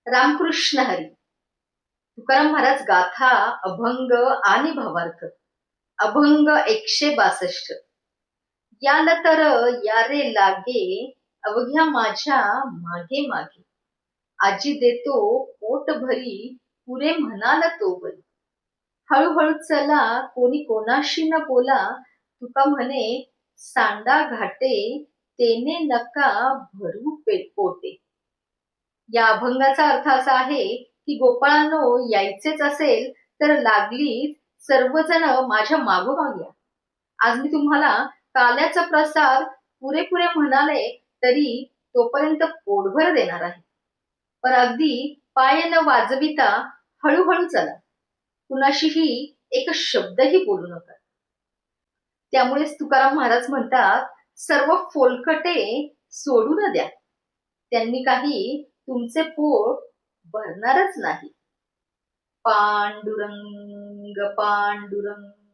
रामकृष्ण हरी. तुकाराम महाराज गाथा अभंग आणि भावार्थ. अभंग 162. याल तर या रे लागे, अवघ्या माझ्या मागे मागे. आजी देतो पोट भरी, पुरे म्हणाल तो बरी. हळूहळू चला कोणी कोणाशी न बोला, तुका म्हणे सांडा घाटे, तेने नका भरू पोटे. या अभंगाचा अर्थ असा आहे की गोपाळांनो, यायचेच असेल तर लागलीच सर्वजण माझ्या मागोमाग या. आज मी तुम्हाला काल्याचा प्रसाद पुरेपुरे म्हणाले तरी तोपर्यंत पोटभर देणार आहे. पण अगदी पाय न वाजविता हळूहळू चला. कुणाशीही एक शब्दही बोलू नका. त्यामुळेच तुकाराम महाराज म्हणतात, सर्व फोलकटे सोडून द्या, त्यांनी काही तुमचे पोट भरणारच नाही. पांडुरंग पांडुरंग.